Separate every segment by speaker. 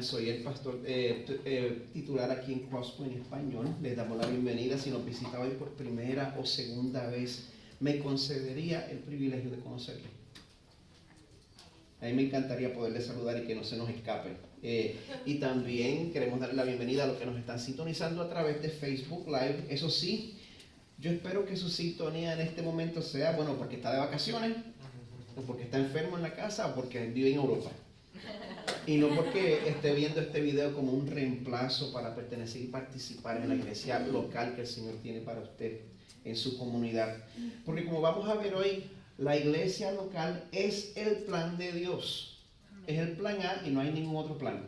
Speaker 1: Soy el pastor titular aquí en Crosspoint Español. Les damos la bienvenida. Si nos visita hoy por primera o segunda vez, me concedería el privilegio de conocerle. A mí me encantaría poderle saludar y que no se nos escape. Y también queremos darle la bienvenida a los que nos están sintonizando a través de Facebook Live. Eso sí, yo espero que su sintonía en este momento sea, bueno, porque está de vacaciones, o porque está enfermo en la casa, o porque vive en Europa. Y no porque esté viendo este video como un reemplazo para pertenecer y participar en la iglesia local que el Señor tiene para usted en su comunidad. Porque como vamos a ver hoy, la iglesia local es el plan de Dios. Es el plan A y no hay ningún otro plan.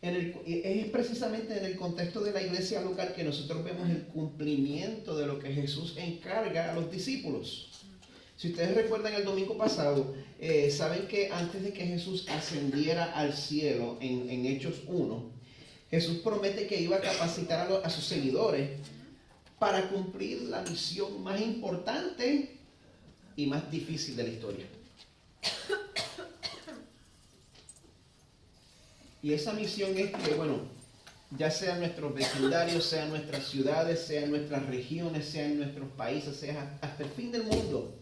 Speaker 1: Es precisamente en el contexto de la iglesia local que nosotros vemos el cumplimiento de lo que Jesús encarga a los discípulos. Si ustedes recuerdan el domingo pasado, saben que antes de que Jesús ascendiera al cielo en Hechos 1, Jesús promete que iba a capacitar a sus seguidores para cumplir la misión más importante y más difícil de la historia. Y esa misión es que, bueno, ya sea en nuestros vecindarios, sea en nuestras ciudades, sea en nuestras regiones, sea en nuestros países, sea hasta el fin del mundo,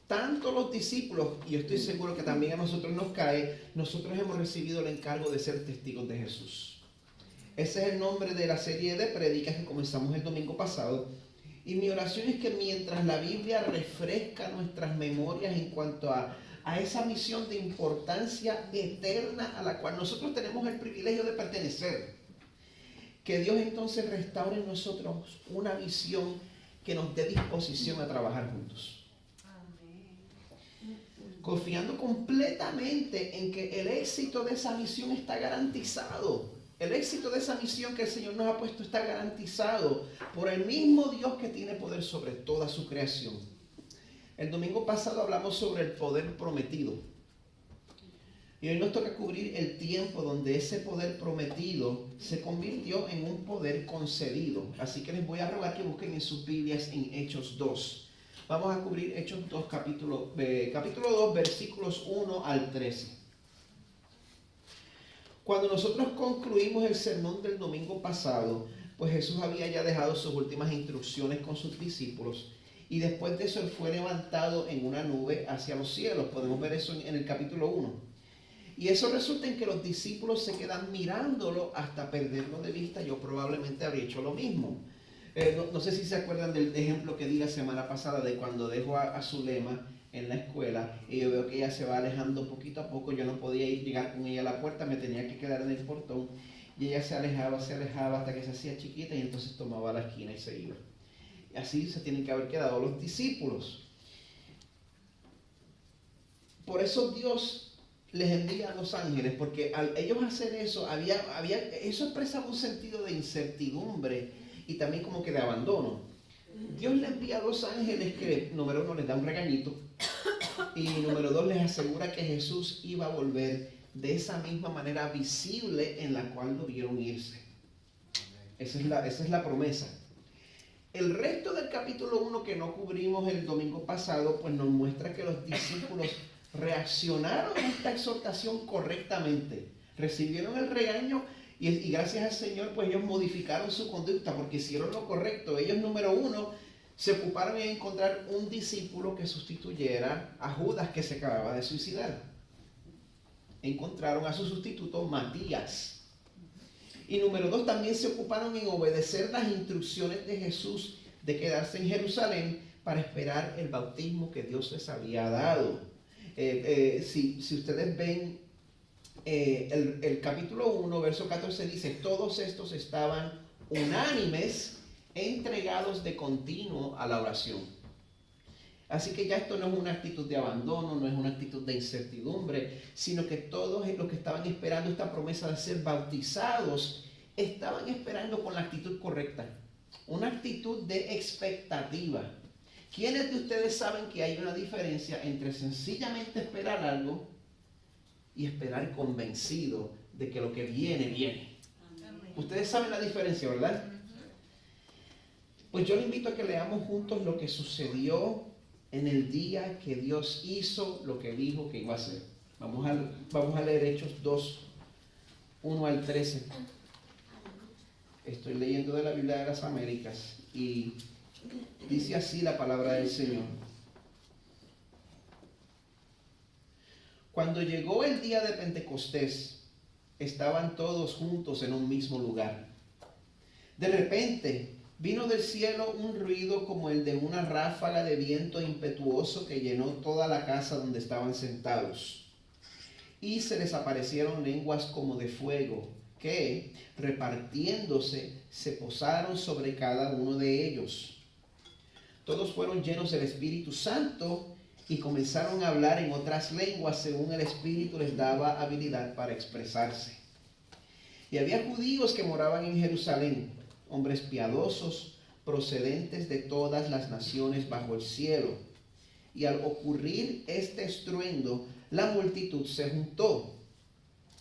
Speaker 1: tanto los discípulos, y yo estoy seguro que también a nosotros nos cae, nosotros hemos recibido el encargo de ser testigos de Jesús. Ese es el nombre de la serie de prédicas que comenzamos el domingo pasado. Y mi oración es que mientras la Biblia refresca nuestras memorias en cuanto a esa misión de importancia eterna a la cual nosotros tenemos el privilegio de pertenecer, que Dios entonces restaure en nosotros una visión que nos dé disposición a trabajar juntos. Confiando completamente en que el éxito de esa misión está garantizado. El éxito de esa misión que el Señor nos ha puesto está garantizado por el mismo Dios que tiene poder sobre toda su creación. El domingo pasado hablamos sobre el poder prometido. Y hoy nos toca cubrir el tiempo donde ese poder prometido se convirtió en un poder concedido. Así que les voy a rogar que busquen en sus Biblias en Hechos 2. Vamos a cubrir Hechos 2, capítulo 2, versículos 1 al 13. Cuando nosotros concluimos el sermón del domingo pasado, pues Jesús había ya dejado sus últimas instrucciones con sus discípulos y después de eso Él fue levantado en una nube hacia los cielos. Podemos ver eso en el capítulo 1. Y eso resulta en que los discípulos se quedan mirándolo hasta perderlo de vista. Yo probablemente habría hecho lo mismo. No sé si se acuerdan del ejemplo que di la semana pasada de cuando dejo a Zulema en la escuela y yo veo que ella se va alejando poquito a poco. Yo no podía llegar con ella a la puerta, me tenía que quedar en el portón y ella se alejaba hasta que se hacía chiquita y entonces tomaba la esquina y se iba. Y así se tienen que haber quedado los discípulos. Por eso Dios les envía a los ángeles, porque al ellos hacer eso, eso expresaba un sentido de incertidumbre y también como que de abandono. Dios le envía a dos ángeles que, número 1, les da un regañito y número 2, les asegura que Jesús iba a volver de esa misma manera visible en la cual lo vieron irse. Esa es la promesa. El resto del capítulo 1 que no cubrimos el domingo pasado, pues nos muestra que los discípulos reaccionaron a esta exhortación correctamente. Recibieron el regaño y gracias al Señor, pues ellos modificaron su conducta porque hicieron lo correcto. Ellos, número 1, se ocuparon en encontrar un discípulo que sustituyera a Judas, que se acababa de suicidar. Encontraron a su sustituto Matías. Y número 2, también se ocuparon en obedecer las instrucciones de Jesús de quedarse en Jerusalén para esperar el bautismo que Dios les había dado. Si ustedes ven el capítulo 1, verso 14 dice: todos estos estaban unánimes, entregados de continuo a la oración. Así que ya esto no es una actitud de abandono, no es una actitud de incertidumbre, sino que todos los que estaban esperando esta promesa de ser bautizados, estaban esperando con la actitud correcta, una actitud de expectativa. ¿Quiénes de ustedes saben que hay una diferencia entre sencillamente esperar algo y esperar convencido de que lo que viene, viene? Ustedes saben la diferencia, ¿verdad? Pues yo le invito a que leamos juntos lo que sucedió en el día que Dios hizo lo que dijo que iba a hacer. Vamos a leer Hechos 2, 1 al 13. Estoy leyendo de la Biblia de las Américas y dice así la palabra del Señor. Cuando llegó el día de Pentecostés, estaban todos juntos en un mismo lugar. De repente vino del cielo un ruido como el de una ráfaga de viento impetuoso que llenó toda la casa donde estaban sentados. Y se les aparecieron lenguas como de fuego, que, repartiéndose, se posaron sobre cada uno de ellos. Todos fueron llenos del Espíritu Santo y comenzaron a hablar en otras lenguas según el Espíritu les daba habilidad para expresarse. Y había judíos que moraban en Jerusalén, hombres piadosos, procedentes de todas las naciones bajo el cielo. Y al ocurrir este estruendo, la multitud se juntó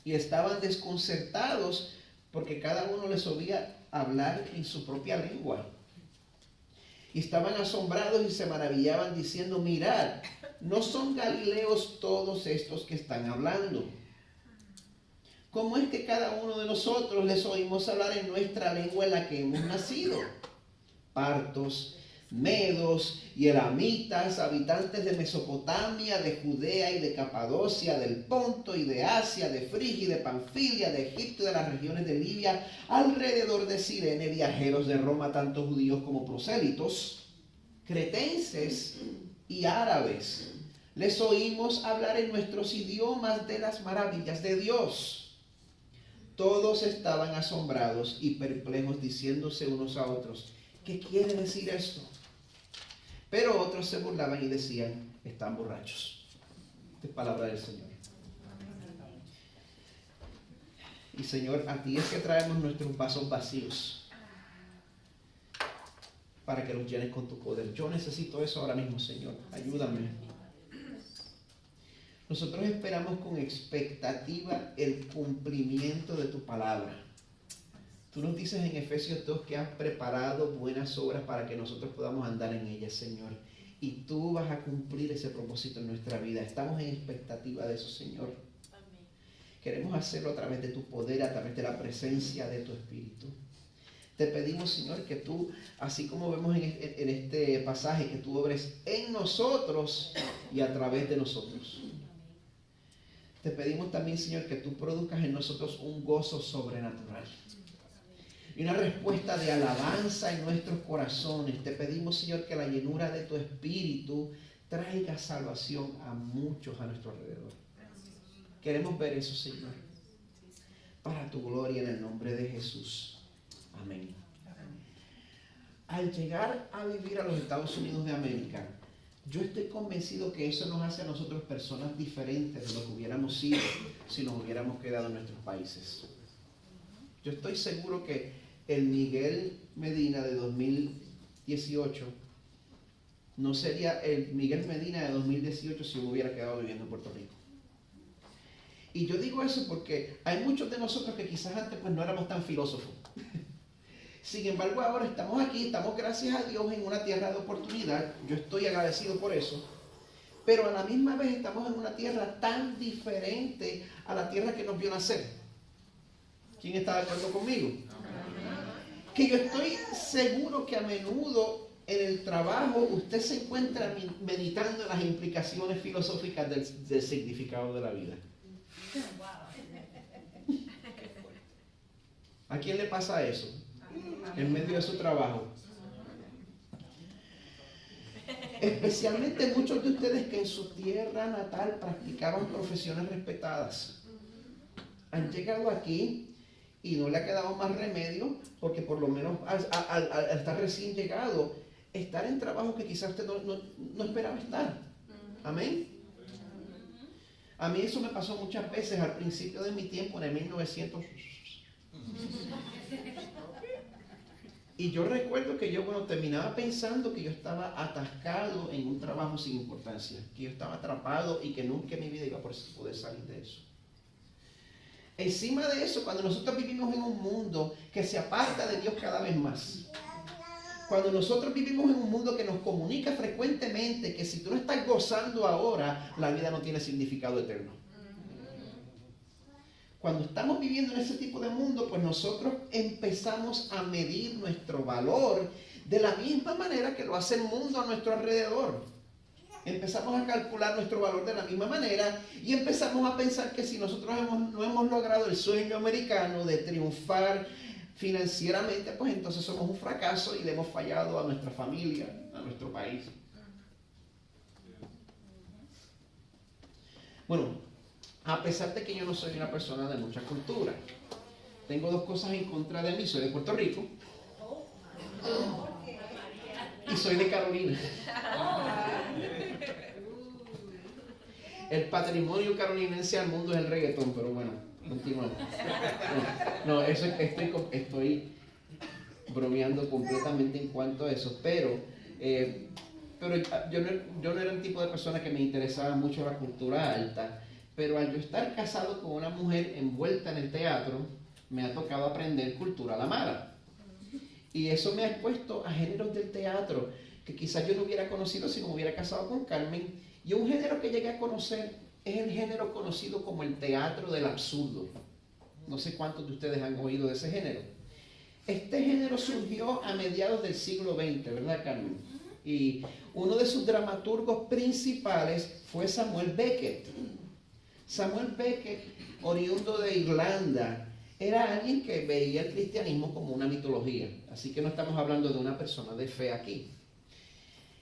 Speaker 1: y estaban desconcertados porque cada uno les oía hablar en su propia lengua. Y estaban asombrados y se maravillaban diciendo: mirad, ¿no son galileos todos estos que están hablando? ¿Cómo es que cada uno de nosotros les oímos hablar en nuestra lengua en la que hemos nacido? Partos, medos y elamitas, habitantes de Mesopotamia, de Judea y de Capadocia, del Ponto y de Asia, de Frigia y de Panfilia, de Egipto y de las regiones de Libia, alrededor de Cirene, viajeros de Roma, tanto judíos como prosélitos, cretenses y árabes. Les oímos hablar en nuestros idiomas de las maravillas de Dios. Todos estaban asombrados y perplejos, diciéndose unos a otros: ¿qué quiere decir esto? Pero otros se burlaban y decían: están borrachos. Esta es palabra del Señor. Y Señor, a ti es que traemos nuestros vasos vacíos para que los llenes con tu poder. Yo necesito eso ahora mismo, Señor. Ayúdame. Nosotros esperamos con expectativa el cumplimiento de tu palabra. Tú nos dices en Efesios 2 que has preparado buenas obras para que nosotros podamos andar en ellas, Señor. Y tú vas a cumplir ese propósito en nuestra vida. Estamos en expectativa de eso, Señor. Amén. Queremos hacerlo a través de tu poder, a través de la presencia de tu Espíritu. Te pedimos, Señor, que tú, así como vemos en este pasaje, que tú obres en nosotros y a través de nosotros. Te pedimos también, Señor, que tú produzcas en nosotros un gozo sobrenatural y una respuesta de alabanza en nuestros corazones. Te pedimos, Señor, que la llenura de tu Espíritu traiga salvación a muchos a nuestro alrededor. Queremos ver eso, Señor, para tu gloria, en el nombre de Jesús. Amén. Al llegar a vivir a los Estados Unidos de América, yo estoy convencido que eso nos hace a nosotros personas diferentes de lo que hubiéramos sido si nos hubiéramos quedado en nuestros países. Yo estoy seguro que el Miguel Medina de 2018 no sería el Miguel Medina de 2018 si me hubiera quedado viviendo en Puerto Rico. Y yo digo eso porque hay muchos de nosotros que quizás antes pues no éramos tan filósofos. Sin embargo, ahora estamos aquí, estamos, gracias a Dios, en una tierra de oportunidad. Yo estoy agradecido por eso. Pero a la misma vez estamos en una tierra tan diferente a la tierra que nos vio nacer. ¿Quién está de acuerdo conmigo? Que yo estoy seguro que a menudo en el trabajo usted se encuentra meditando en las implicaciones filosóficas del significado de la vida. ¿A quién le pasa eso? En medio de su trabajo. Especialmente muchos de ustedes que en su tierra natal practicaban profesiones respetadas. Han llegado aquí y no le ha quedado más remedio, porque por lo menos al estar recién llegado, estar en trabajos que quizás usted no esperaba estar. Amén. A mí eso me pasó muchas veces al principio de mi tiempo, en el 1900. Y yo recuerdo que yo terminaba pensando que yo estaba atascado en un trabajo sin importancia, que yo estaba atrapado y que nunca en mi vida iba a poder salir de eso. Encima de eso, cuando nosotros vivimos en un mundo que se aparta de Dios cada vez más, cuando nosotros vivimos en un mundo que nos comunica frecuentemente que si tú no estás gozando ahora, la vida no tiene significado eterno. Cuando estamos viviendo en ese tipo de mundo, pues nosotros empezamos a medir nuestro valor de la misma manera que lo hace el mundo a nuestro alrededor. Empezamos a calcular nuestro valor de la misma manera y empezamos a pensar que si nosotros no hemos logrado el sueño americano de triunfar financieramente, pues entonces somos un fracaso y le hemos fallado a nuestra familia, a nuestro país. Bueno, a pesar de que yo no soy una persona de mucha cultura, tengo dos cosas en contra de mí. Soy de Puerto Rico y soy de Carolina. El patrimonio carolinense al mundo es el reggaetón, pero bueno, continuamos. No, eso estoy bromeando completamente en cuanto a eso, pero yo no era un tipo de persona que me interesaba mucho la cultura alta, pero al yo estar casado con una mujer envuelta en el teatro, me ha tocado aprender cultura a la mala. Y eso me ha expuesto a géneros del teatro que quizás yo no hubiera conocido si no me hubiera casado con Carmen. Y un género que llegué a conocer es el género conocido como el teatro del absurdo. No sé cuántos de ustedes han oído de ese género. Este género surgió a mediados del siglo XX, ¿verdad, Carmen? Y uno de sus dramaturgos principales fue Samuel Beckett. Samuel Beckett, oriundo de Irlanda, era alguien que veía el cristianismo como una mitología. Así que no estamos hablando de una persona de fe aquí.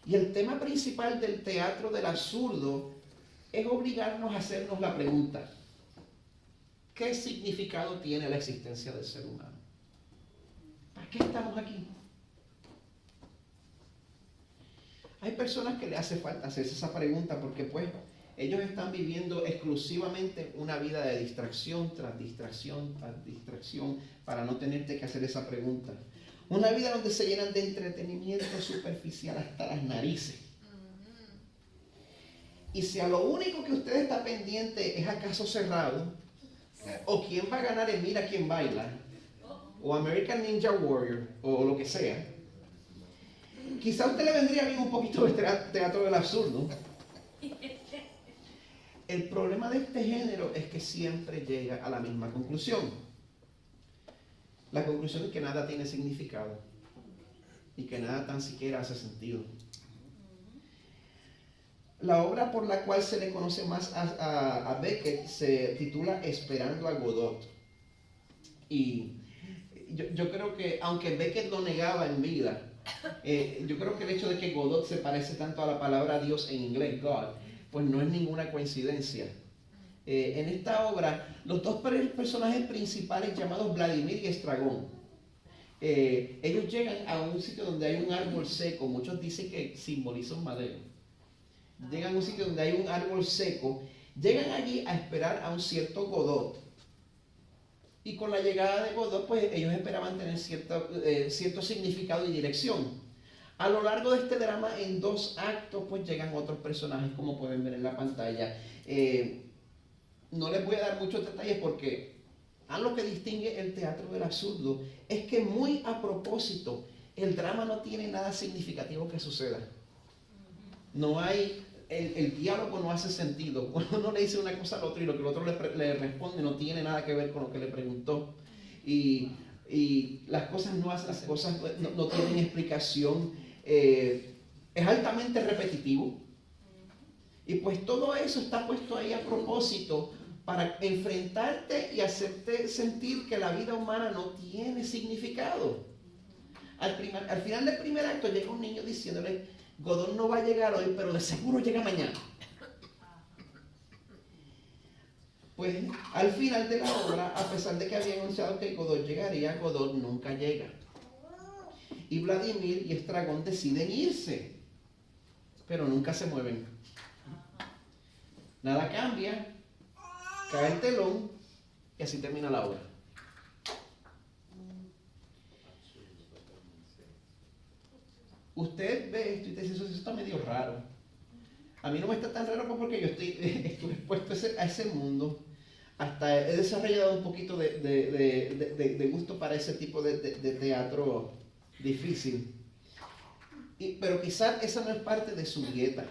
Speaker 1: Y el tema principal del teatro del absurdo es obligarnos a hacernos la pregunta: ¿qué significado tiene la existencia del ser humano? ¿Para qué estamos aquí? Hay personas que le hace falta hacerse esa pregunta porque pues ellos están viviendo exclusivamente una vida de distracción tras distracción tras distracción para no tenerte que hacer esa pregunta. Una vida donde se llenan de entretenimiento superficial hasta las narices. Y si a lo único que usted está pendiente es a Caso Cerrado, o quién va a ganar en Mira Quién Baila, o American Ninja Warrior, o lo que sea, quizá a usted le vendría bien un poquito de teatro del absurdo. El problema de este género es que siempre llega a la misma conclusión. La conclusión es que nada tiene significado y que nada tan siquiera hace sentido. La obra por la cual se le conoce más a Beckett se titula Esperando a Godot. Y yo creo que, aunque Beckett lo negaba en vida, yo creo que el hecho de que Godot se parece tanto a la palabra Dios en inglés, God, pues no es ninguna coincidencia. En esta obra, los dos personajes principales llamados Vladimir y Estragón, ellos llegan a un sitio donde hay un árbol seco. Muchos dicen que simboliza un madero. Llegan a un sitio donde hay un árbol seco, llegan allí a esperar a un cierto Godot. Y con la llegada de Godot, pues ellos esperaban tener cierto significado y dirección. A lo largo de este drama, en 2 actos, pues llegan otros personajes, como pueden ver en la pantalla. No les voy a dar muchos detalles porque lo que distingue el teatro del absurdo es que muy a propósito, el drama no tiene nada significativo que suceda. No hay, el diálogo no hace sentido. Uno le dice una cosa al otro y lo que el otro le responde no tiene nada que ver con lo que le preguntó. Y las cosas no tienen explicación. Es altamente repetitivo. Y pues todo eso está puesto ahí a propósito para enfrentarte y hacerte sentir que la vida humana no tiene significado. Al final del primer acto llega un niño diciéndole: Godot no va a llegar hoy, pero de seguro llega mañana. Pues al final de la obra, a pesar de que había anunciado que Godot llegaría, Godot nunca llega. Y Vladimir y Estragón deciden irse, pero nunca se mueven. Nada cambia, cae el telón y así termina la obra. Usted ve esto y te dice: eso está medio raro. A mí no me está tan raro porque yo estoy expuesto a ese mundo. Hasta he desarrollado un poquito de gusto para ese tipo de teatro difícil. Pero quizás esa no es parte de su dieta.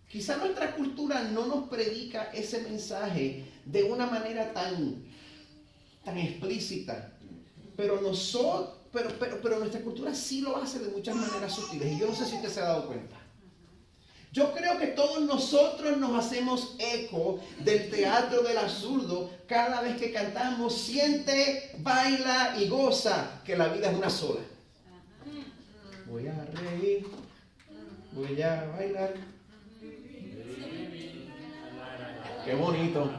Speaker 1: Quizá nuestra cultura no nos predica ese mensaje de una manera tan explícita, pero nuestra cultura sí lo hace de muchas maneras sutiles, y yo no sé si usted se ha dado cuenta. Yo creo que todos nosotros nos hacemos eco del teatro del absurdo cada vez que cantamos: siente, baila y goza, que la vida es una sola. Voy a reír, voy a bailar. Qué bonito.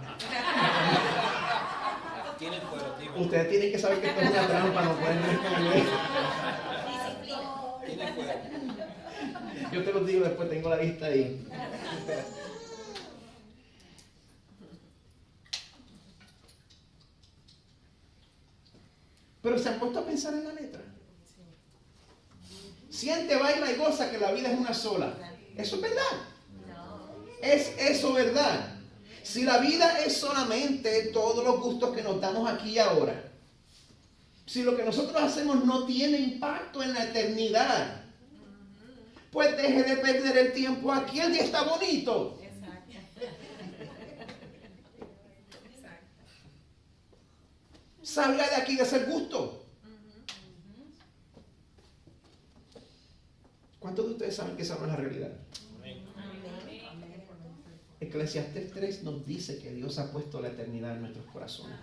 Speaker 1: Ustedes tienen que saber que esto es una trampa, no pueden responder. Yo te lo digo después, tengo la lista ahí. Pero se han puesto a pensar en la letra. Siente, baila y goza, que la vida es una sola. ¿Eso es verdad? ¿Es eso verdad? Si la vida es solamente todos los gustos que nos damos aquí y ahora, si lo que nosotros hacemos no tiene impacto en la eternidad, pues deje de perder el tiempo aquí. El día está bonito. Salga de aquí de ese gusto. ¿Cuántos de ustedes saben que esa no es la realidad? Eclesiastés 3 nos dice que Dios ha puesto la eternidad en nuestros corazones.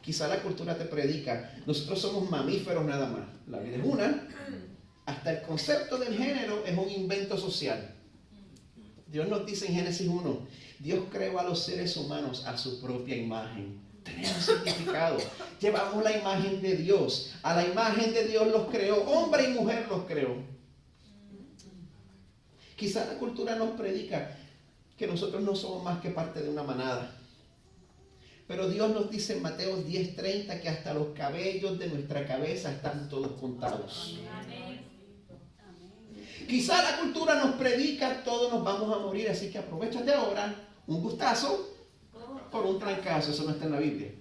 Speaker 1: Quizá la cultura te predica: nosotros somos mamíferos nada más. La vida es una. Hasta el concepto del género es un invento social. Dios nos dice en Génesis 1, Dios creó a los seres humanos a su propia imagen. Tenemos significado. Llevamos la imagen de Dios. A la imagen de Dios los creó. Hombre y mujer los creó. Quizá la cultura nos predica que nosotros no somos más que parte de una manada. Pero Dios nos dice en Mateo 10:30 que hasta los cabellos de nuestra cabeza están todos contados. Quizá la cultura nos predica: todos nos vamos a morir, así que aprovechate ahora, un gustazo por un trancazo. Eso no está en la Biblia.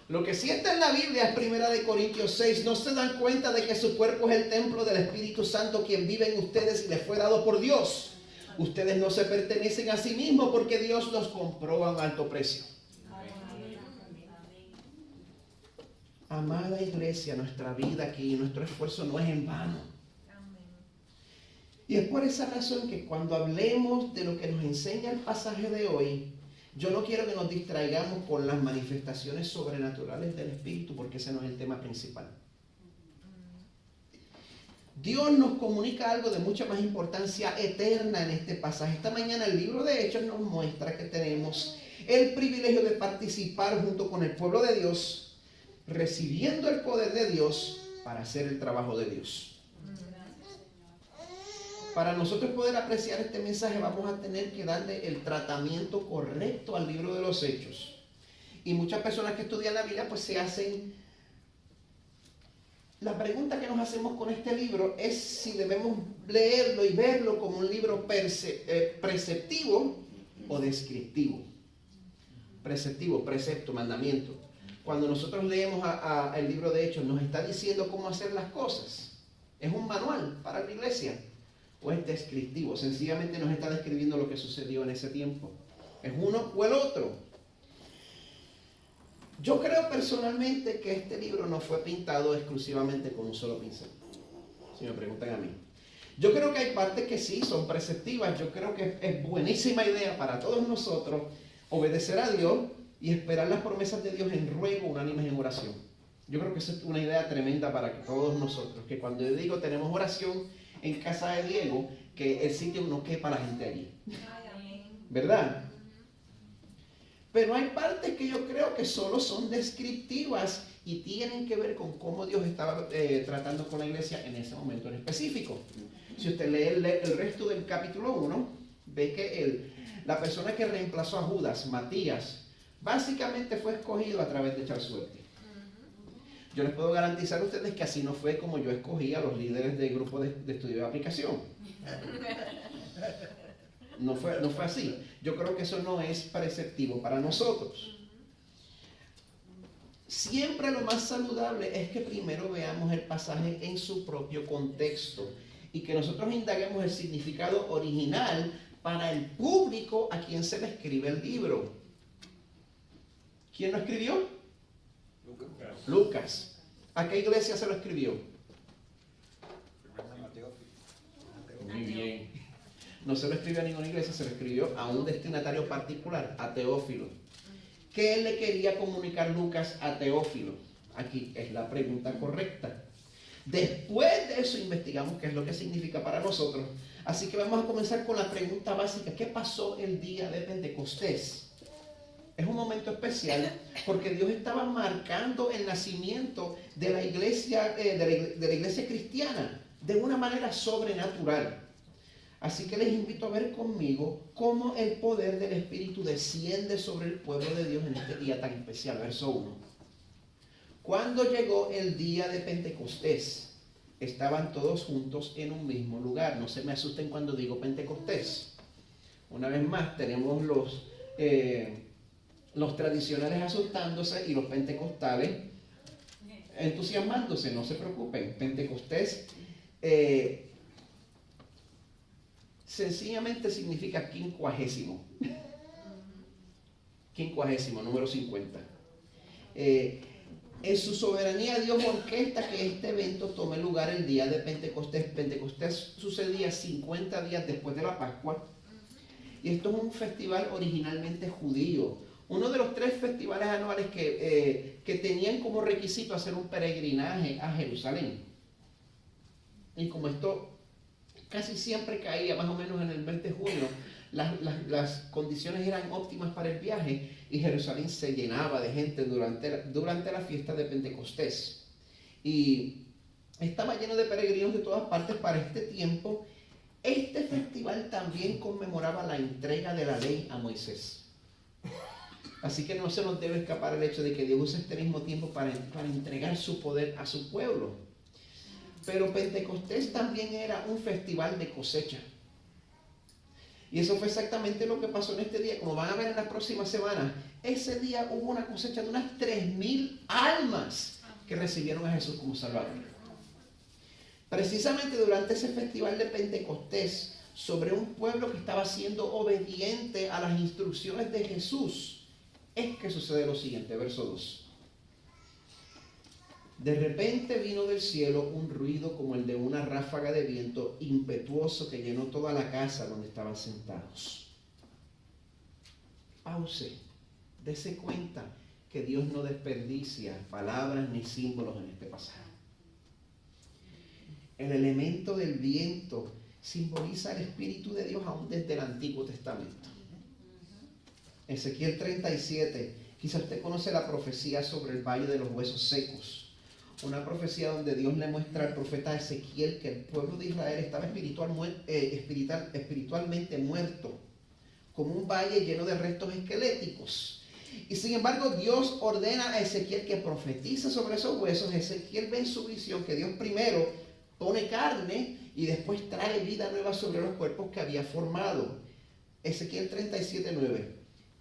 Speaker 1: Lo que sí está en la Biblia es 1 Corintios 6. ¿No se dan cuenta de que su cuerpo es el templo del Espíritu Santo, quien vive en ustedes y les fue dado por Dios? Ustedes no se pertenecen a sí mismos, porque Dios los compró a un alto precio. Amada iglesia, nuestra vida aquí, nuestro esfuerzo no es en vano. Y es por esa razón que cuando hablemos de lo que nos enseña el pasaje de hoy, yo no quiero que nos distraigamos con las manifestaciones sobrenaturales del Espíritu, porque ese no es el tema principal. Dios nos comunica algo de mucha más importancia eterna en este pasaje. Esta mañana el libro de Hechos nos muestra que tenemos el privilegio de participar junto con el pueblo de Dios, recibiendo el poder de Dios para hacer el trabajo de Dios. Para nosotros poder apreciar este mensaje, vamos a tener que darle el tratamiento correcto al libro de los Hechos. Y muchas personas que estudian la Biblia pues se hacen... La pregunta que nos hacemos con este libro es si debemos leerlo y verlo como un libro preceptivo o descriptivo. Preceptivo, precepto, mandamiento. Cuando nosotros leemos el libro de Hechos, nos está diciendo cómo hacer las cosas. Es un manual para la iglesia. O es descriptivo, sencillamente nos está describiendo lo que sucedió en ese tiempo. Es uno o el otro. Yo creo personalmente que este libro no fue pintado exclusivamente con un solo pincel, si me preguntan a mí. Yo creo que hay partes que sí son preceptivas. Yo creo que es buenísima idea para todos nosotros obedecer a Dios y esperar las promesas de Dios en ruego, unánimes en oración. Yo creo que esa es una idea tremenda para todos nosotros, que cuando yo digo tenemos oración en casa de Diego, que el sitio no quepa la gente allí. ¿Verdad? Pero hay partes que yo creo que solo son descriptivas y tienen que ver con cómo Dios estaba tratando con la iglesia en ese momento en específico. Si usted lee el resto del capítulo 1, ve que la persona que reemplazó a Judas, Matías, básicamente fue escogido a través de echar suerte. Yo les puedo garantizar a ustedes que así no fue como yo escogí a los líderes del grupo de estudio de aplicación. No fue así. Yo creo que eso no es preceptivo para nosotros. Siempre lo más saludable es que primero veamos el pasaje en su propio contexto. y que nosotros indaguemos el significado original para el público a quien se le escribe el libro. ¿Quién lo escribió? Lucas. ¿A qué iglesia se lo escribió? Muy bien. No se lo escribió a ninguna iglesia, se lo escribió a un destinatario particular, a Teófilo. ¿Qué le quería comunicar Lucas a Teófilo? Aquí es la pregunta correcta. Después de eso investigamos qué es lo que significa para nosotros. Así que vamos a comenzar con la pregunta básica. ¿Qué pasó el día de Pentecostés? Es un momento especial porque Dios estaba marcando el nacimiento de la iglesia, de la iglesia cristiana de una manera sobrenatural. Así que les invito a ver conmigo cómo el poder del Espíritu desciende sobre el pueblo de Dios en este día tan especial. Verso 1. Cuando llegó el día de Pentecostés, estaban todos juntos en un mismo lugar. No se me asusten cuando digo Pentecostés. Una vez más, tenemos los tradicionales asustándose y los pentecostales entusiasmándose. No se preocupen. Pentecostés sencillamente significa quincuagésimo. Quincuagésimo, número 50. En su soberanía Dios orquesta que este evento tome lugar el día de Pentecostés. Pentecostés sucedía 50 días después de la Pascua. Y esto es un festival originalmente judío. Uno de los 3 festivales anuales que tenían como requisito hacer un peregrinaje a Jerusalén. Y como esto casi siempre caía más o menos en el mes de junio, las condiciones eran óptimas para el viaje y Jerusalén se llenaba de gente durante la fiesta de Pentecostés. Y estaba lleno de peregrinos de todas partes para este tiempo. Este festival también conmemoraba la entrega de la ley a Moisés. Así que no se nos debe escapar el hecho de que Dios usa este mismo tiempo para entregar su poder a su pueblo. Pero Pentecostés también era un festival de cosecha. Y eso fue exactamente lo que pasó en este día. Como van a ver en las próximas semanas, ese día hubo una cosecha de unas 3,000 almas que recibieron a Jesús como Salvador. Precisamente durante ese festival de Pentecostés, sobre un pueblo que estaba siendo obediente a las instrucciones de Jesús, es que sucede lo siguiente, verso 2. De repente vino del cielo un ruido como el de una ráfaga de viento impetuoso que llenó toda la casa donde estaban sentados. Pause, dése cuenta que Dios no desperdicia palabras ni símbolos en este pasaje. El elemento del viento simboliza el Espíritu de Dios aún desde el Antiguo Testamento. Ezequiel 37, quizá usted conoce la profecía sobre el valle de los huesos secos. Una profecía donde Dios le muestra al profeta Ezequiel que el pueblo de Israel estaba espiritualmente muerto, como un valle lleno de restos esqueléticos. Y sin embargo Dios ordena a Ezequiel que profetice sobre esos huesos. Ezequiel ve en su visión que Dios primero pone carne y después trae vida nueva sobre los cuerpos que había formado. Ezequiel 37:9.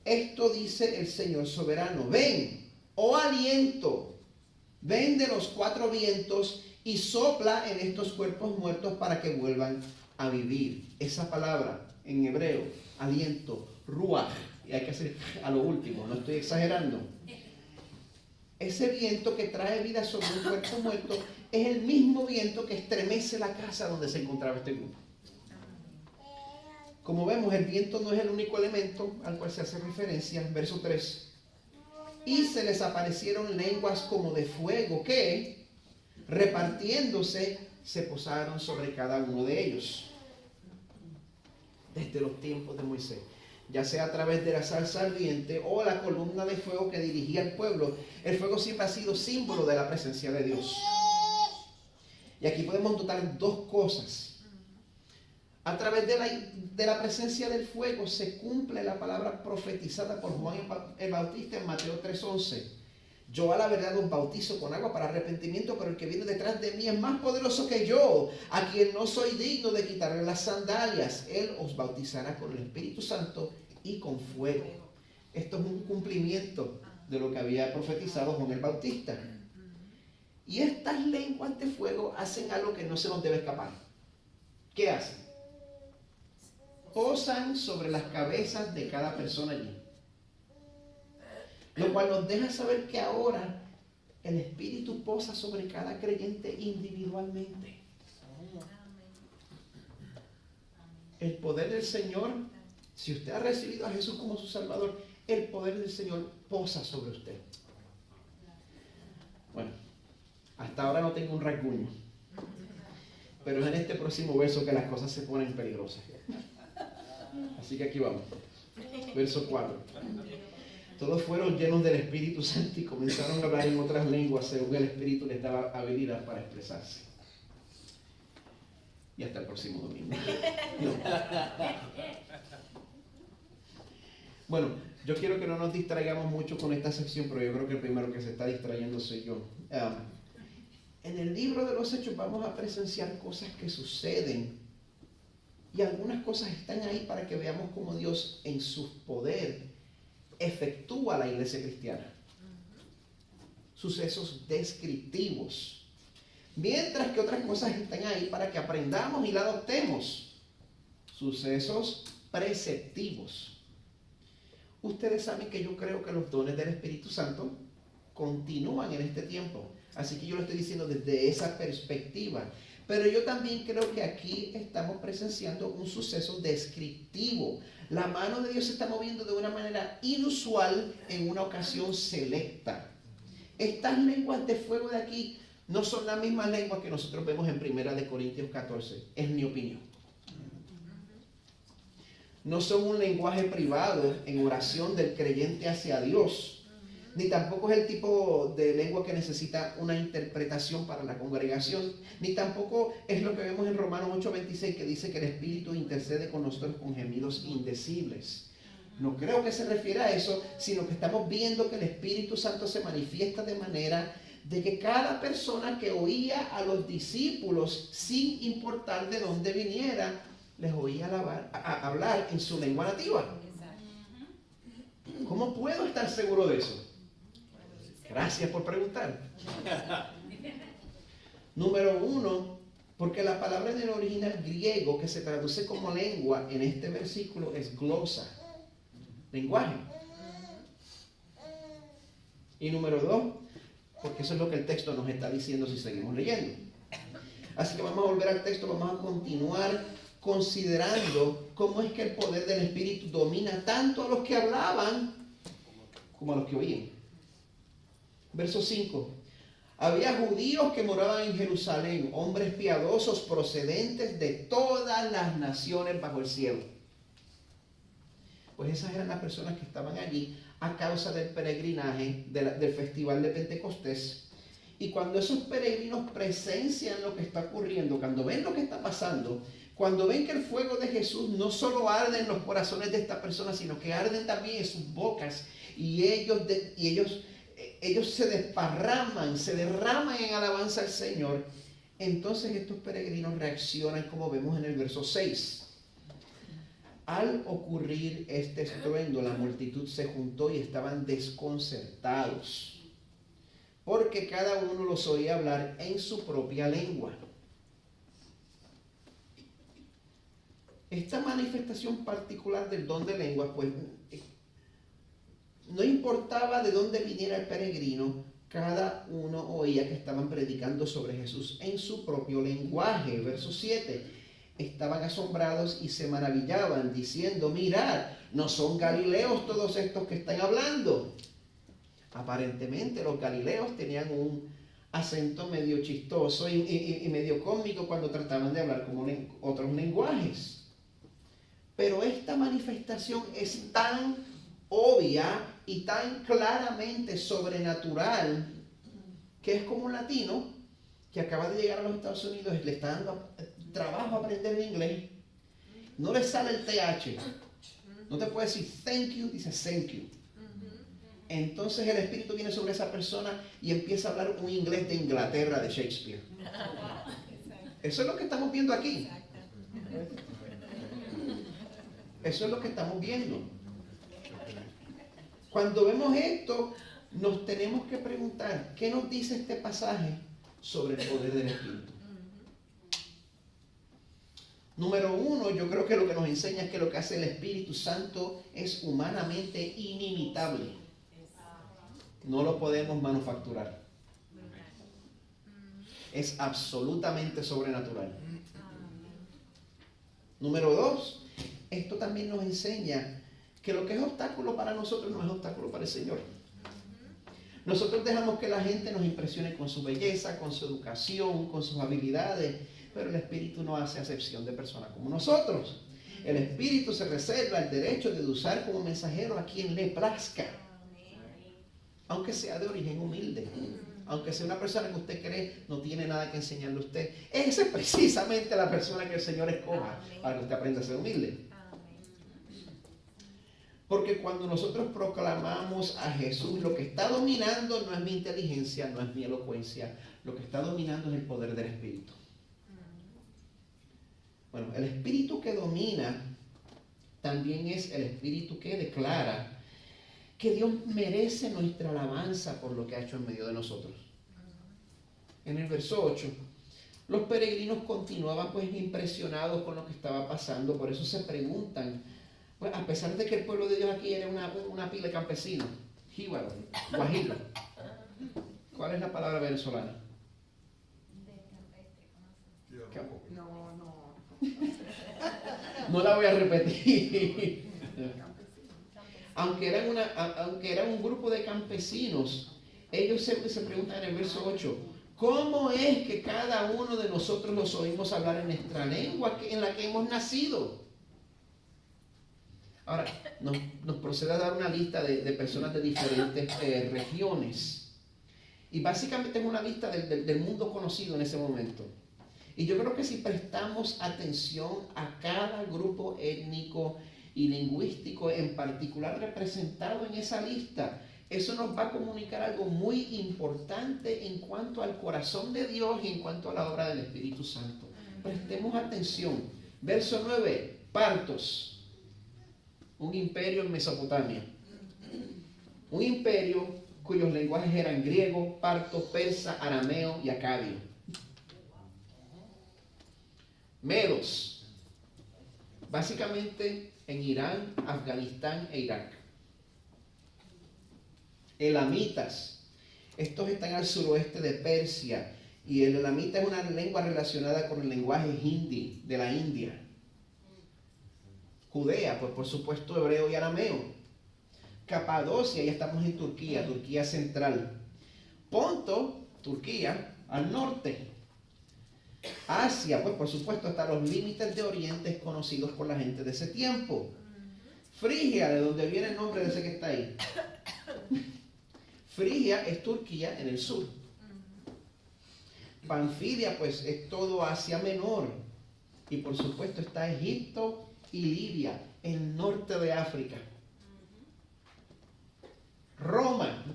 Speaker 1: Esto dice el Señor soberano: ven, oh aliento, ven de los 4 vientos y sopla en estos cuerpos muertos para que vuelvan a vivir. Esa palabra en hebreo, aliento, ruach, y hay que hacer a lo último, no estoy exagerando. Ese viento que trae vida sobre un cuerpo muerto es el mismo viento que estremece la casa donde se encontraba este grupo. Como vemos, el viento no es el único elemento al cual se hace referencia. Verso 3. Y se les aparecieron lenguas como de fuego que, repartiéndose, se posaron sobre cada uno de ellos. Desde los tiempos de Moisés, ya sea a través de la zarza ardiente o la columna de fuego que dirigía al pueblo, el fuego siempre ha sido símbolo de la presencia de Dios. Y aquí podemos notar 2 cosas. A través de la presencia del fuego se cumple la palabra profetizada por Juan el Bautista en Mateo 3:11. Yo a la verdad os bautizo con agua para arrepentimiento, pero el que viene detrás de mí es más poderoso que yo, a quien no soy digno de quitarle las sandalias. Él os bautizará con el Espíritu Santo y con fuego. Esto es un cumplimiento de lo que había profetizado Juan el Bautista. Y estas lenguas de fuego hacen algo que no se nos debe escapar. ¿qué hacen? Posan sobre las cabezas de cada persona allí. Lo cual nos deja saber que ahora el Espíritu posa sobre cada creyente individualmente. El poder del Señor, si usted ha recibido a Jesús como su Salvador, el poder del Señor posa sobre usted. Bueno, hasta ahora no tengo un rasguño, pero es en este próximo verso que las cosas se ponen peligrosas. Así que aquí vamos. Verso 4. Todos fueron llenos del Espíritu Santo y comenzaron a hablar en otras lenguas según el Espíritu les daba habilidad para expresarse. Y hasta el próximo domingo. No. Bueno, yo quiero que no nos distraigamos mucho con esta sección, pero yo creo que el primero que se está distrayendo soy yo. En el libro de los Hechos vamos a presenciar cosas que suceden y algunas cosas están ahí para que veamos cómo Dios en su poder efectúa la iglesia cristiana. Sucesos descriptivos. Mientras que otras cosas están ahí para que aprendamos y la adoptemos. Sucesos preceptivos. Ustedes saben que yo creo que los dones del Espíritu Santo continúan en este tiempo. Así que yo lo estoy diciendo desde esa perspectiva. Pero yo también creo que aquí estamos presenciando un suceso descriptivo. La mano de Dios se está moviendo de una manera inusual en una ocasión selecta. Estas lenguas de fuego de aquí no son las mismas lenguas que nosotros vemos en 1 Corintios 14. Es mi opinión. No son un lenguaje privado en oración del creyente hacia Dios. Ni tampoco es el tipo de lengua que necesita una interpretación para la congregación. Ni tampoco es lo que vemos en Romanos 8:26 que dice que el Espíritu intercede con nosotros con gemidos indecibles. No creo que se refiera a eso, sino que estamos viendo que el Espíritu Santo se manifiesta de manera de que cada persona que oía a los discípulos, sin importar de dónde viniera, les oía hablar en su lengua nativa. ¿Cómo puedo estar seguro de eso? Gracias por preguntar. Número 1, porque la palabra en el original griego que se traduce como lengua en este versículo es glosa, lenguaje. Y número 2, porque eso es lo que el texto nos está diciendo si seguimos leyendo. Así que vamos a volver al texto, vamos a continuar considerando cómo es que el poder del Espíritu domina tanto a los que hablaban como a los que oían. Verso 5. Había judíos que moraban en Jerusalén, hombres piadosos procedentes de todas las naciones bajo el cielo. Pues esas eran las personas que estaban allí a causa del peregrinaje del festival de Pentecostés. Y cuando esos peregrinos presencian lo que está ocurriendo, cuando ven lo que está pasando, cuando ven que el fuego de Jesús no solo arde en los corazones de estas personas, sino que arden también en sus bocas, y ellos se desparraman, se derraman en alabanza al Señor, entonces estos peregrinos reaccionan como vemos en el verso 6. Al ocurrir este estruendo, la multitud se juntó y estaban desconcertados, porque cada uno los oía hablar en su propia lengua. Esta manifestación particular del don de lengua, pues, no importaba de dónde viniera el peregrino, cada uno oía que estaban predicando sobre Jesús en su propio lenguaje. Verso 7. Estaban asombrados y se maravillaban, diciendo: mirad, ¿no son galileos todos estos que están hablando? Aparentemente los galileos tenían un acento medio chistoso y medio cómico cuando trataban de hablar como otros lenguajes. Pero esta manifestación es tan obvia y tan claramente sobrenatural que es como un latino que acaba de llegar a los Estados Unidos y le está dando trabajo a aprender inglés. No le sale el TH. No te puede decir thank you, dice thank you. Entonces el Espíritu viene sobre esa persona y empieza a hablar un inglés de Inglaterra, de Shakespeare. Eso es lo que estamos viendo aquí. Eso es lo que estamos viendo. Cuando vemos esto, nos tenemos que preguntar, ¿qué nos dice este pasaje sobre el poder del Espíritu? Número uno, yo creo que lo que nos enseña es que lo que hace el Espíritu Santo es humanamente inimitable. No lo podemos manufacturar. Es absolutamente sobrenatural. Número dos, esto también nos enseña que lo que es obstáculo para nosotros no es obstáculo para el Señor. Nosotros dejamos que la gente nos impresione con su belleza, con su educación, con sus habilidades, pero el Espíritu no hace acepción de personas como nosotros. El Espíritu se reserva el derecho de usar como mensajero a quien le plazca, aunque sea de origen humilde, aunque sea una persona que usted cree no tiene nada que enseñarle a usted. Esa es precisamente la persona que el Señor escoja para que usted aprenda a ser humilde. Porque cuando nosotros proclamamos a Jesús, lo que está dominando no es mi inteligencia, no es mi elocuencia, lo que está dominando es el poder del Espíritu. Bueno, el Espíritu que domina también es el Espíritu que declara que Dios merece nuestra alabanza por lo que ha hecho en medio de nosotros. En el verso 8, los peregrinos continuaban pues impresionados con lo que estaba pasando, por eso se preguntan, pues, a pesar de que el pueblo de Dios aquí era una pila de campesinos, jíbaro, guajiro. ¿Cuál es la palabra venezolana? No la voy a repetir. Aunque eran un grupo de campesinos, ellos se preguntan en el verso 8, ¿cómo es que cada uno de nosotros los oímos hablar en nuestra lengua en la que hemos nacido? Ahora, nos procede a dar una lista de personas de diferentes regiones. Y básicamente es una lista del mundo conocido en ese momento. Y yo creo que si prestamos atención a cada grupo étnico y lingüístico en particular representado en esa lista, eso nos va a comunicar algo muy importante en cuanto al corazón de Dios y en cuanto a la obra del Espíritu Santo. Prestemos atención. Verso 9, partos. Un imperio en Mesopotamia. Un imperio cuyos lenguajes eran griego, parto, persa, arameo y acadio. Medos. Básicamente en Irán, Afganistán e Irak. Elamitas. Estos están al suroeste de Persia. Y el elamita es una lengua relacionada con el lenguaje hindi de la India. Judea, pues por supuesto hebreo y arameo. Capadocia, ya estamos en Turquía, Turquía central. Ponto, Turquía, al norte. Asia, pues por supuesto hasta los límites de Oriente conocidos por la gente de ese tiempo. Frigia, de donde viene el nombre de ese que está ahí. Frigia es Turquía en el sur. Panfilia, pues es todo Asia Menor. Y por supuesto está Egipto y Libia, el norte de África. Roma.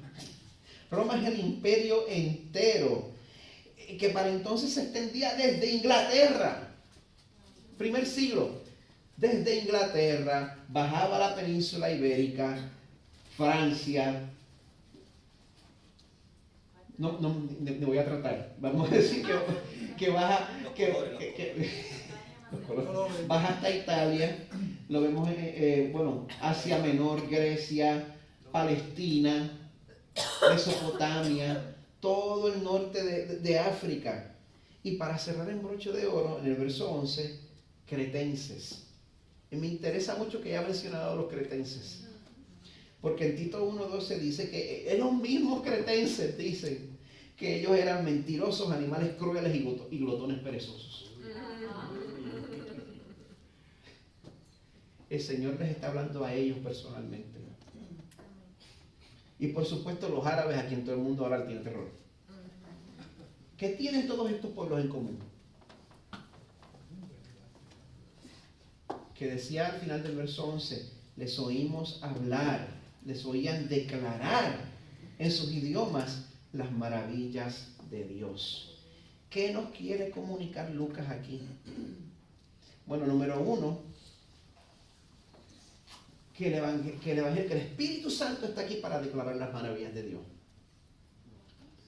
Speaker 1: Roma es el imperio entero, que para entonces se extendía desde Inglaterra. Primer siglo. Desde Inglaterra, bajaba la península ibérica, Francia. No me voy a tratar. Vamos a decir que baja... baja hasta Italia, lo vemos Asia Menor, Grecia, Palestina, Mesopotamia, todo el norte de África. Y para cerrar en broche de oro, en el verso 11, cretenses. Y me interesa mucho que haya mencionado a los cretenses, porque en Tito 1:12 dice que los mismos cretenses dicen que ellos eran mentirosos, animales crueles y glotones perezosos. El Señor les está hablando a ellos personalmente. Y por supuesto los árabes, a quien todo el mundo ahora tiene terror. ¿Qué tienen todos estos pueblos en común? Que decía al final del verso 11, les oímos hablar, les oían declarar en sus idiomas las maravillas de Dios. ¿Qué nos quiere comunicar Lucas aquí? Bueno, número uno, que el Espíritu Santo está aquí para declarar las maravillas de Dios.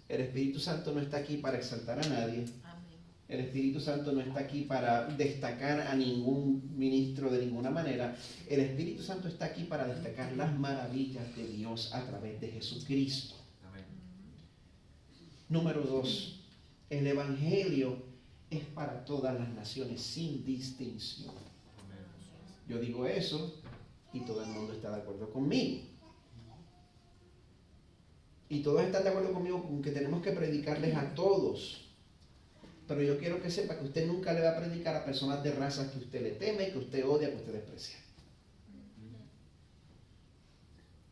Speaker 1: El Espíritu Santo no está aquí para exaltar a nadie. El Espíritu Santo no está aquí para destacar a ningún ministro de ninguna manera. El Espíritu Santo está aquí para destacar las maravillas de Dios a través de Jesucristo. Amén. Número 2. El Evangelio es para todas las naciones sin distinción. Yo digo eso y todo el mundo está de acuerdo conmigo. Y todos están de acuerdo conmigo con que tenemos que predicarles a todos. Pero yo quiero que sepa que usted nunca le va a predicar a personas de razas que usted le teme, que usted odia, que usted desprecia.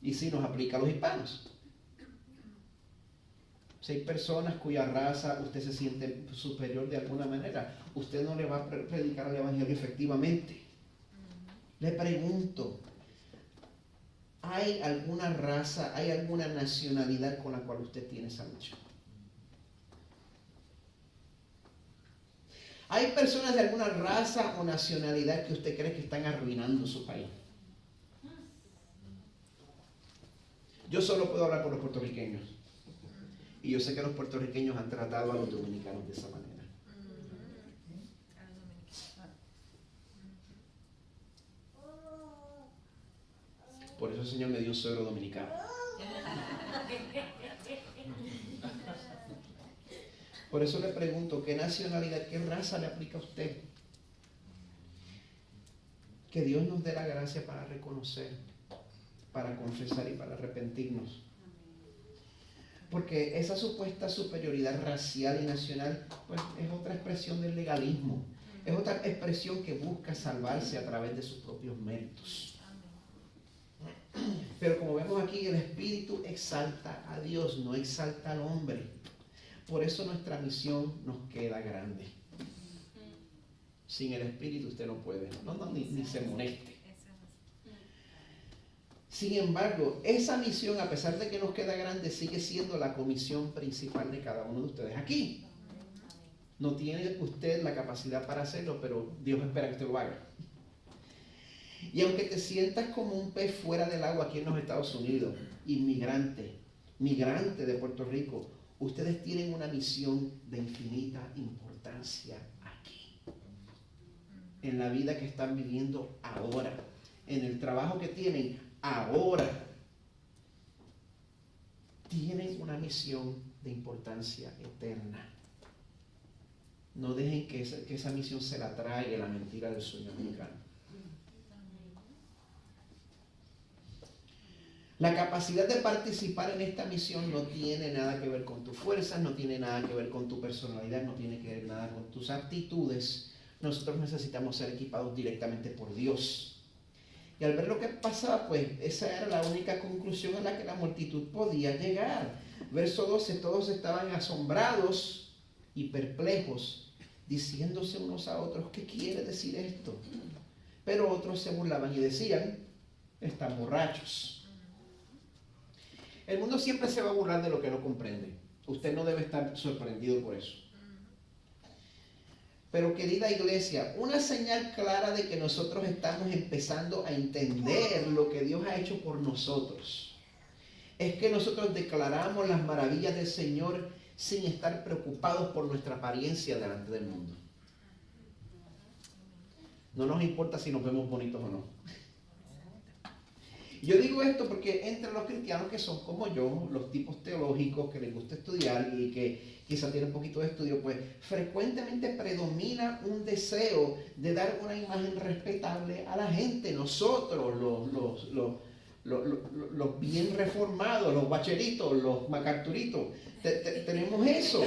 Speaker 1: Y sí nos aplica a los hispanos. Si hay personas cuya raza usted se siente superior de alguna manera, usted no le va a predicar el Evangelio efectivamente. Le pregunto, ¿hay alguna raza, hay alguna nacionalidad con la cual usted tiene esa lucha? ¿Hay personas de alguna raza o nacionalidad que usted cree que están arruinando su país? Yo solo puedo hablar por los puertorriqueños. Y yo sé que los puertorriqueños han tratado a los dominicanos de esa manera. Por eso el Señor me dio un suegro dominicano. Por eso le pregunto, ¿qué nacionalidad, qué raza le aplica a usted? Que Dios nos dé la gracia para reconocer, para confesar y para arrepentirnos. Porque esa supuesta superioridad racial y nacional, pues es otra expresión del legalismo. Es otra expresión que busca salvarse a través de sus propios méritos. Pero como vemos aquí, el Espíritu exalta a Dios, no exalta al hombre. Por eso nuestra misión nos queda grande. Sin el Espíritu usted no puede, ni se moleste. Sin embargo, esa misión, a pesar de que nos queda grande, sigue siendo la comisión principal de cada uno de ustedes aquí. No tiene usted la capacidad para hacerlo, pero Dios espera que usted lo haga. Y aunque te sientas como un pez fuera del agua aquí en los Estados Unidos, inmigrante, migrante de Puerto Rico, ustedes tienen una misión de infinita importancia aquí. En la vida que están viviendo ahora, en el trabajo que tienen ahora, tienen una misión de importancia eterna. No dejen que esa misión se la traiga la mentira del sueño americano. La capacidad de participar en esta misión no tiene nada que ver con tus fuerzas, no tiene nada que ver con tu personalidad, no tiene que ver nada con tus actitudes. Nosotros necesitamos ser equipados directamente por Dios. Y al ver lo que pasaba, pues esa era la única conclusión a la que la multitud podía llegar. Verso 12, todos estaban asombrados y perplejos, diciéndose unos a otros, ¿qué quiere decir esto? Pero otros se burlaban y decían, están borrachos. El mundo siempre se va a burlar de lo que no comprende. Usted no debe estar sorprendido por eso. Pero querida iglesia, una señal clara de que nosotros estamos empezando a entender lo que Dios ha hecho por nosotros es que nosotros declaramos las maravillas del Señor sin estar preocupados por nuestra apariencia delante del mundo. No nos importa si nos vemos bonitos o no. Yo digo esto porque entre los cristianos que son como yo, los tipos teológicos que les gusta estudiar y que quizá tienen un poquito de estudio, pues frecuentemente predomina un deseo de dar una imagen respetable a la gente. Nosotros, los bien reformados, los bacheritos, los macarturitos, tenemos eso.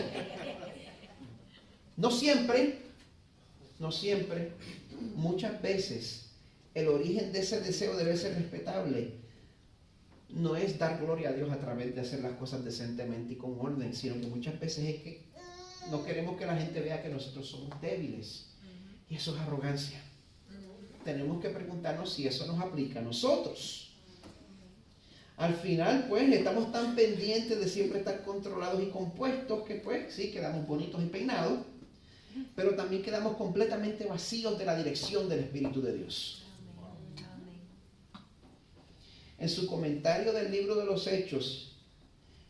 Speaker 1: No siempre, muchas veces el origen de ese deseo debe ser respetable. No es dar gloria a Dios a través de hacer las cosas decentemente y con orden, sino que muchas veces es que no queremos que la gente vea que nosotros somos débiles. Y eso es arrogancia. Tenemos que preguntarnos si eso nos aplica a nosotros. Al final, pues, estamos tan pendientes de siempre estar controlados y compuestos que, pues, sí, quedamos bonitos y peinados, pero también quedamos completamente vacíos de la dirección del Espíritu de Dios. En su comentario del libro de los Hechos,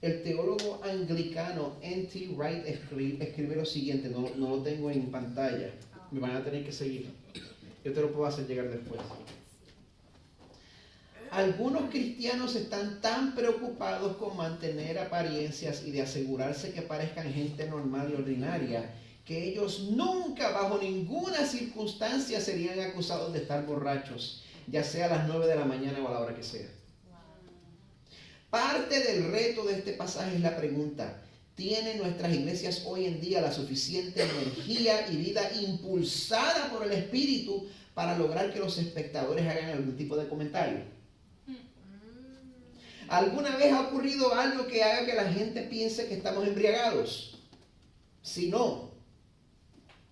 Speaker 1: El teólogo anglicano N.T. Wright escribe lo siguiente, no lo tengo en pantalla, me van a tener que seguir. Yo te lo puedo hacer llegar después. Algunos cristianos están tan preocupados con mantener apariencias y de asegurarse que parezcan gente normal y ordinaria, que ellos nunca, bajo ninguna circunstancia, serían acusados de estar borrachos, ya sea a las 9 de la mañana o a la hora que sea. Parte del reto de este pasaje es la pregunta: ¿tienen nuestras iglesias hoy en día la suficiente energía y vida impulsada por el Espíritu para lograr que los espectadores hagan algún tipo de comentario? ¿Alguna vez ha ocurrido algo que haga que la gente piense que estamos embriagados? Si no,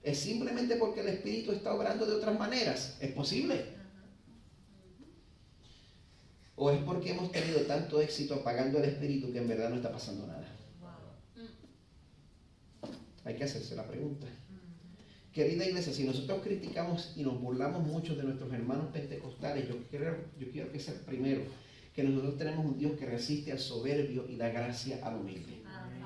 Speaker 1: ¿es simplemente porque el Espíritu está obrando de otras maneras? ¿Es posible? ¿O es porque hemos tenido tanto éxito apagando el Espíritu que en verdad no está pasando nada? Hay que hacerse la pregunta. Querida iglesia, si nosotros criticamos y nos burlamos mucho de nuestros hermanos pentecostales, yo quiero que sea primero que nosotros tenemos un Dios que resiste al soberbio y da gracia al humilde. Amén.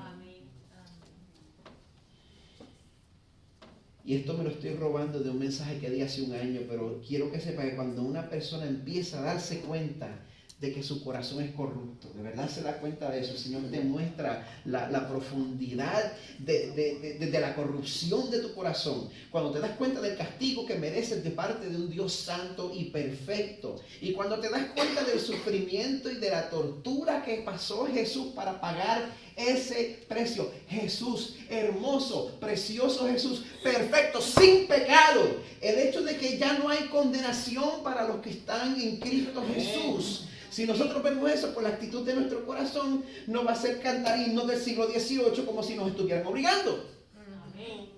Speaker 1: Y esto me lo estoy robando de un mensaje que di hace un año, pero quiero que sepa que cuando una persona empieza a darse cuenta de que su corazón es corrupto, de verdad se da cuenta de eso, el Señor te muestra la profundidad de la corrupción de tu corazón. Cuando te das cuenta del castigo que mereces de parte de un Dios santo y perfecto, y cuando te das cuenta del sufrimiento y de la tortura que pasó Jesús para pagar ese precio. Jesús, hermoso, precioso Jesús, perfecto, sin pecado. El hecho de que ya no hay condenación para los que están en Cristo Jesús. Si nosotros vemos eso por la actitud de nuestro corazón, no va a ser cantar himnos del siglo XVIII como si nos estuvieran obligando. Amén.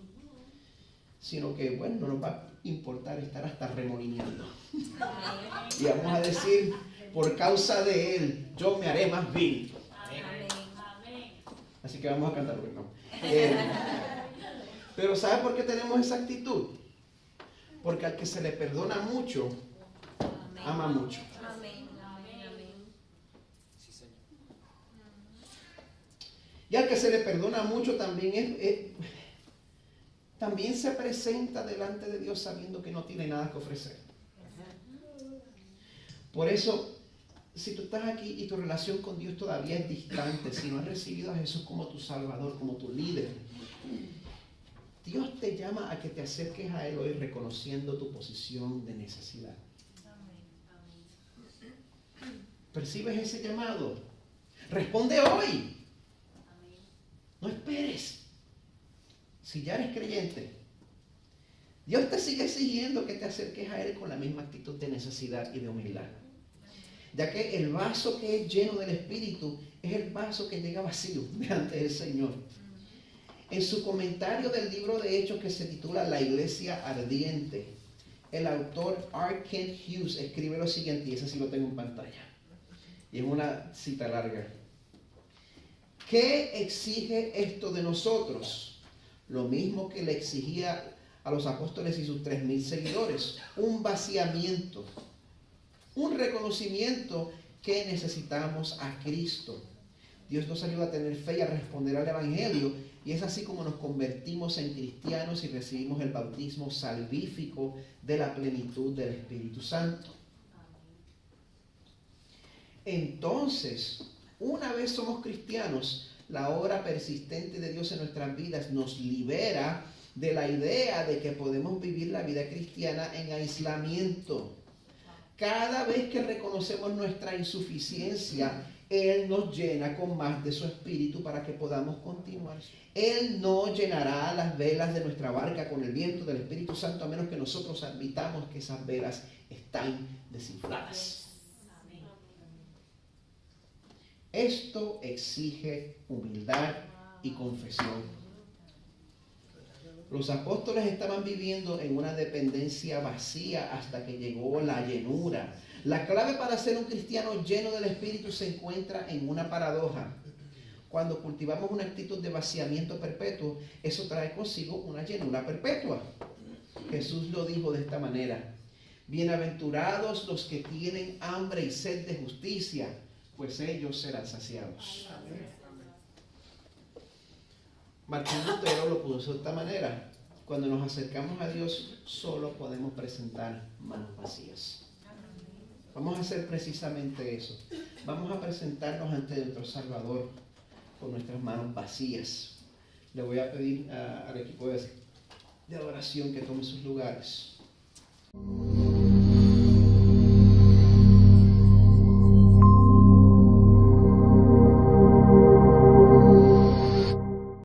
Speaker 1: Sino que, bueno, no nos va a importar estar hasta remolineando. Y vamos a decir, por causa de Él, yo me haré más vil. Así que vamos a cantar, no. Pero ¿sabe por qué tenemos esa actitud? Porque al que se le perdona mucho, ama mucho. Y al que se le perdona mucho también también se presenta delante de Dios sabiendo que no tiene nada que ofrecer. Por eso, si tú estás aquí y tu relación con Dios todavía es distante, si no has recibido a Jesús como tu Salvador, como tu líder, Dios te llama a que te acerques a Él hoy reconociendo tu posición de necesidad. ¿Percibes ese llamado? Responde hoy. No esperes. Si ya eres creyente, Dios te sigue exigiendo que te acerques a Él con la misma actitud de necesidad y de humildad. Ya que el vaso que es lleno del Espíritu es el vaso que llega vacío delante del Señor. En su comentario del libro de Hechos que se titula La Iglesia Ardiente, el autor R. Kent Hughes escribe lo siguiente, y ese sí lo tengo en pantalla. Y es una cita larga. ¿Qué exige esto de nosotros? Lo mismo que le exigía a los apóstoles y sus 3,000 seguidores. Un vaciamiento, un reconocimiento que necesitamos a Cristo. Dios nos ayuda a tener fe y a responder al Evangelio, y es así como nos convertimos en cristianos y recibimos el bautismo salvífico de la plenitud del Espíritu Santo. Entonces, una vez somos cristianos, la obra persistente de Dios en nuestras vidas nos libera de la idea de que podemos vivir la vida cristiana en aislamiento. Cada vez que reconocemos nuestra insuficiencia, Él nos llena con más de su Espíritu para que podamos continuar. Él no llenará las velas de nuestra barca con el viento del Espíritu Santo a menos que nosotros admitamos que esas velas están desinfladas. Esto exige humildad y confesión. Los apóstoles estaban viviendo en una dependencia vacía hasta que llegó la llenura. La clave para ser un cristiano lleno del Espíritu se encuentra en una paradoja. Cuando cultivamos una actitud de vaciamiento perpetuo, eso trae consigo una llenura perpetua. Jesús lo dijo de esta manera: bienaventurados los que tienen hambre y sed de justicia, pues ellos serán saciados. Martín Lutero lo puso de esta manera: cuando nos acercamos a Dios, solo podemos presentar manos vacías. Vamos a hacer precisamente eso. Vamos a presentarnos ante nuestro Salvador con nuestras manos vacías. Le voy a pedir al equipo de adoración que tome sus lugares.